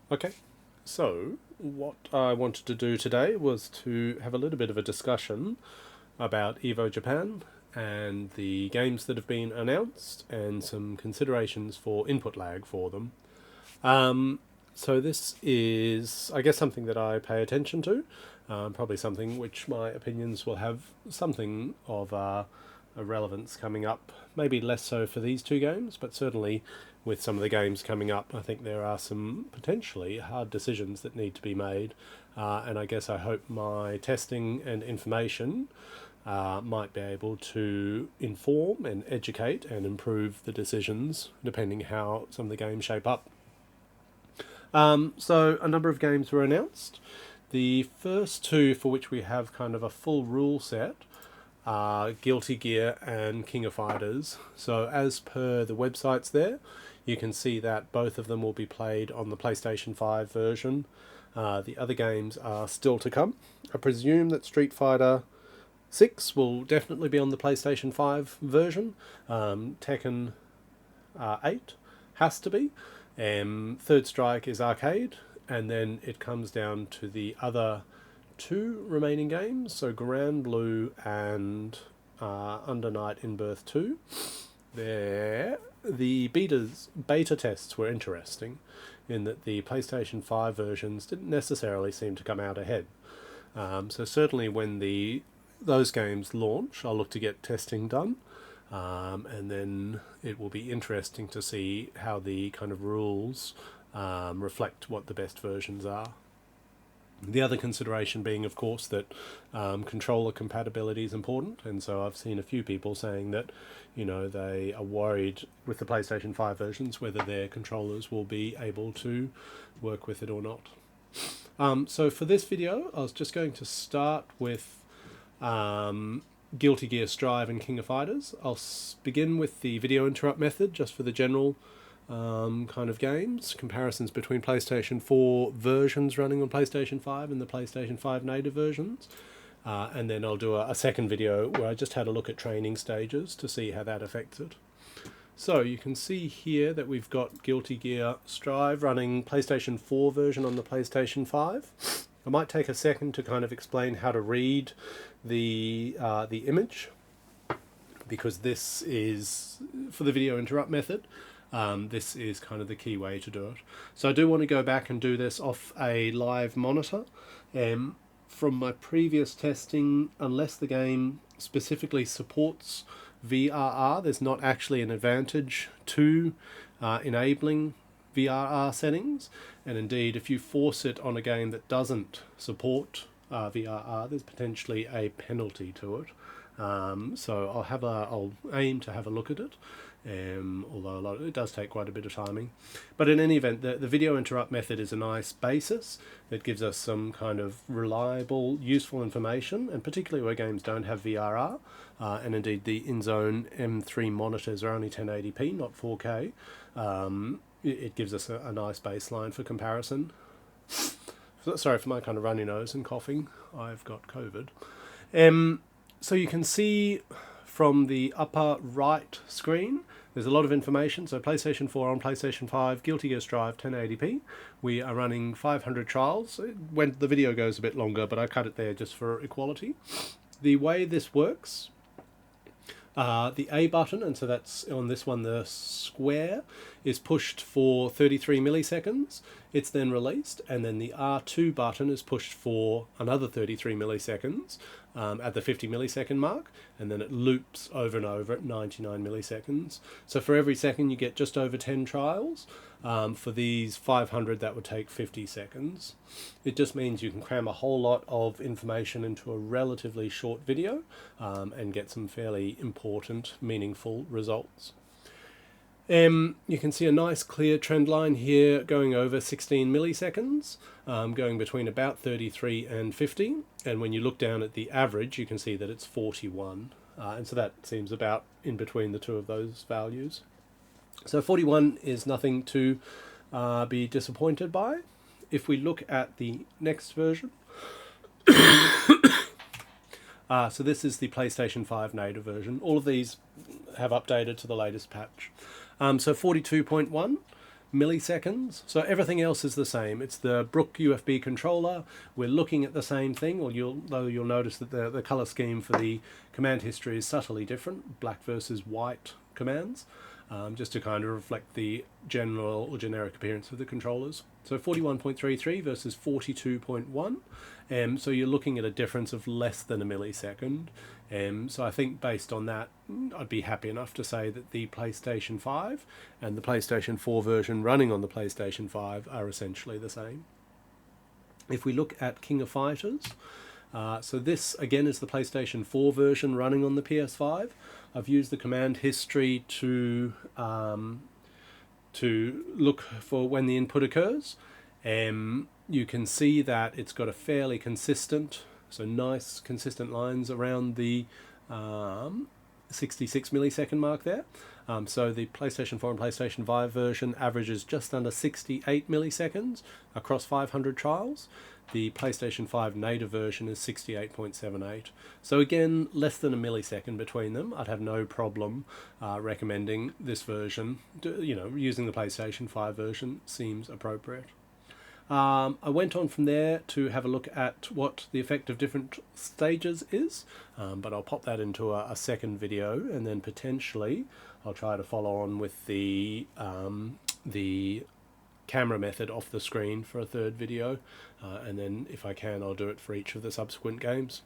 Okay, so what I wanted to do today was to have a little bit of a discussion about EVO Japan and the games that have been announced and some considerations for input lag for them. Um, so this is, I guess, something that I pay attention to, probably something which my opinions will have something of a relevance coming up. Maybe less so for these two games, but certainly with some of the games coming up, I think there are some potentially hard decisions that need to be made. And I guess I hope my testing and information might be able to inform and educate and improve the decisions depending how some of the games shape up. So a number of games were announced. The first two for which we have kind of a full rule set are Guilty Gear and King of Fighters. So as per the websites there, you can see that both of them will be played on the PlayStation 5 version. The other games are still to come. I presume that Street Fighter 6 will definitely be on the PlayStation 5 version. Tekken 8 has to be. Third Strike is arcade, and then it comes down to the other two remaining games, so Grand Blue and Under Night in Birth 2. The beta tests were interesting in that the PlayStation 5 versions didn't necessarily seem to come out ahead. So certainly when those games launch, I'll look to get testing done. And then it will be interesting to see how the kind of rules reflect what the best versions are. The other consideration being, of course, that controller compatibility is important, and so I've seen a few people saying that, they are worried with the PlayStation 5 versions whether their controllers will be able to work with it or not. So for this video, I was just going to start with Guilty Gear Strive and King of Fighters. I'll begin with the video interrupt method just for the general kind of games, comparisons between PlayStation 4 versions running on PlayStation 5 and the PlayStation 5 native versions. And then I'll do a second video where I just had a look at training stages to see how that affects it. So you can see here that we've got Guilty Gear Strive running PlayStation 4 version on the PlayStation 5. I might take a second to kind of explain how to read the image, because this is, for the video interrupt method, this is kind of the key way to do it. So I do want to go back and do this off a live monitor. From my previous testing, unless the game specifically supports VRR, there's not actually an advantage to enabling VRR settings, and indeed if you force it on a game that doesn't support VRR, there's potentially a penalty to it. So I'll aim to have a look at it, although it does take quite a bit of timing. But in any event, the video interrupt method is a nice basis that gives us some kind of reliable, useful information, and particularly where games don't have VRR, and indeed the in-zone M3 monitors are only 1080p, not 4K. It gives us a nice baseline for comparison. Sorry for my kind of runny nose and coughing. I've got COVID. So you can see from the upper right screen, there's a lot of information. So PlayStation 4 on PlayStation 5, Guilty Gear Strive 1080p. We are running 500 trials. When the video goes a bit longer, but I cut it there just for equality. The way this works, the A button, and so that's on this one, the square, is pushed for 33 milliseconds. It's then released, and then the R2 button is pushed for another 33 milliseconds at the 50 millisecond mark, and then it loops over and over at 99 milliseconds. So for every second you get just over 10 trials. For these 500, that would take 50 seconds. It just means you can cram a whole lot of information into a relatively short video and get some fairly important, meaningful results. You can see a nice clear trend line here going over 16 milliseconds, going between about 33 and 50. And when you look down at the average, you can see that it's 41. And so that seems about in between the two of those values. So 41 is nothing to be disappointed by. If we look at the next version, so this is the PlayStation 5 native version. All of these have updated to the latest patch. So 42.1, milliseconds. So everything else is the same. It's the Brook UFB controller. We're looking at the same thing, though you'll notice that the color scheme for the command history is subtly different, black versus white commands, just to kind of reflect the general or generic appearance of the controllers. So 41.33 versus 42.1. So you're looking at a difference of less than a millisecond. So I think based on that, I'd be happy enough to say that the PlayStation 5 and the PlayStation 4 version running on the PlayStation 5 are essentially the same. If we look at King of Fighters, so this again is the PlayStation 4 version running on the PS5. I've used the command history to look for when the input occurs. You can see that it's got a fairly consistent, so nice consistent lines around the 66 millisecond mark there. So the PlayStation 4 and PlayStation 5 version averages just under 68 milliseconds across 500 trials. The PlayStation 5 native version is 68.78. So again, less than a millisecond between them. I'd have no problem recommending this version. Using the PlayStation 5 version seems appropriate. I went on from there to have a look at what the effect of different stages is, but I'll pop that into a second video, and then potentially I'll try to follow on with the camera method off the screen for a third video, and then if I can I'll do it for each of the subsequent games.